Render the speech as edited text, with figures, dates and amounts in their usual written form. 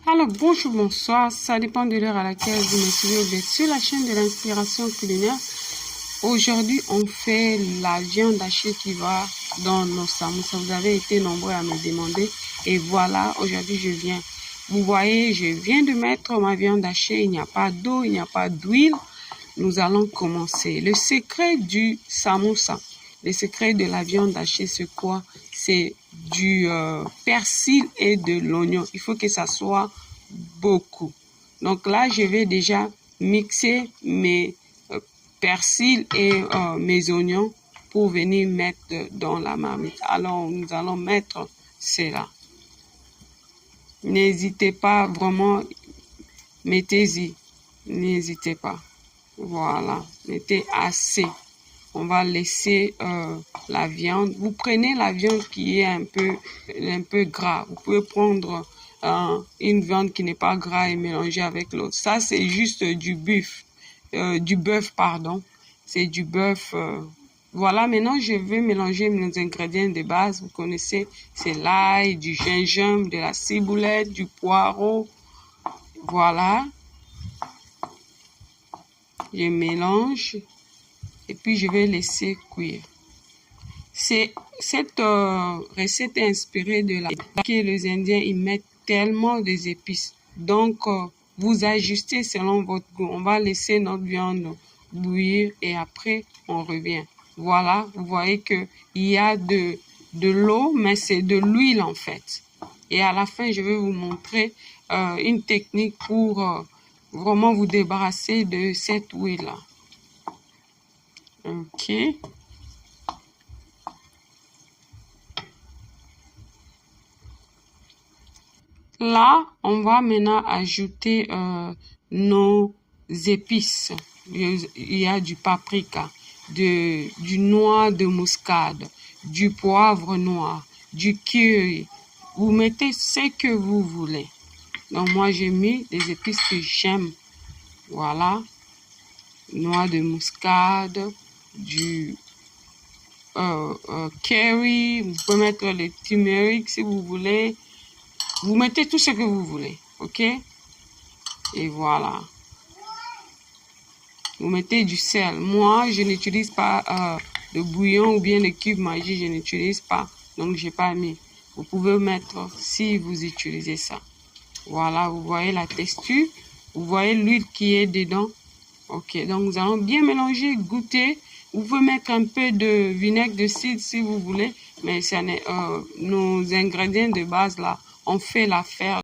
Alors, bonjour, bonsoir, ça dépend de l'heure à laquelle vous me suivez. Vous êtes sur la chaîne de l'inspiration culinaire. Aujourd'hui, on fait la viande hachée qui va dans nos samoussas. Vous avez été nombreux à me demander. Et voilà, aujourd'hui, je viens. Vous voyez, je viens de mettre ma viande hachée. Il n'y a pas d'eau, il n'y a pas d'huile. Nous allons commencer. Le secret du samoussa, le secret de la viande hachée, c'est quoi? C'est du persil et de l'oignon. Il faut que ça soit beaucoup. Donc là, je vais déjà mixer mes persil et mes oignons pour venir mettre dans la marmite. Alors, nous allons mettre cela. N'hésitez pas, vraiment, mettez-y. N'hésitez pas. Voilà, mettez assez. On va laisser la viande. Vous prenez la viande qui est un peu gras. Vous pouvez prendre une viande qui n'est pas gras et mélanger avec l'autre. Ça, c'est juste du bœuf. Pardon. C'est du bœuf. Voilà, maintenant, je vais mélanger mes ingrédients de base. Vous connaissez, c'est l'ail, du gingembre, de la ciboulette, du poireau. Voilà. Je mélange et puis je vais laisser cuire. Cette recette est inspirée de que les Indiens ils mettent tellement des épices. Donc, vous ajustez selon votre goût. On va laisser notre viande bouillir et après, on revient. Voilà, vous voyez qu'il y a de l'eau, mais c'est de l'huile en fait. Et à la fin, je vais vous montrer une technique pour vraiment vous débarrasser de cette huile-là. Ok. Là, on va maintenant ajouter nos épices. Il y a du paprika, du noix de muscade, du poivre noir, du curry. Vous mettez ce que vous voulez. Donc, moi, j'ai mis des épices que j'aime. Voilà. Noix de muscade, du curry. Vous pouvez mettre le turmeric si vous voulez. Vous mettez tout ce que vous voulez, ok? Et voilà. Vous mettez du sel. Moi, je n'utilise pas de bouillon ou bien de cube Maggi, je n'utilise pas. Donc, j'ai pas mis. Vous pouvez mettre si vous utilisez ça. Voilà, vous voyez la texture. Vous voyez l'huile qui est dedans. Ok, donc nous allons bien mélanger, goûter. Vous pouvez mettre un peu de vinaigre de cidre si vous voulez. Mais ça n'est, nos ingrédients de base là, on fait l'affaire.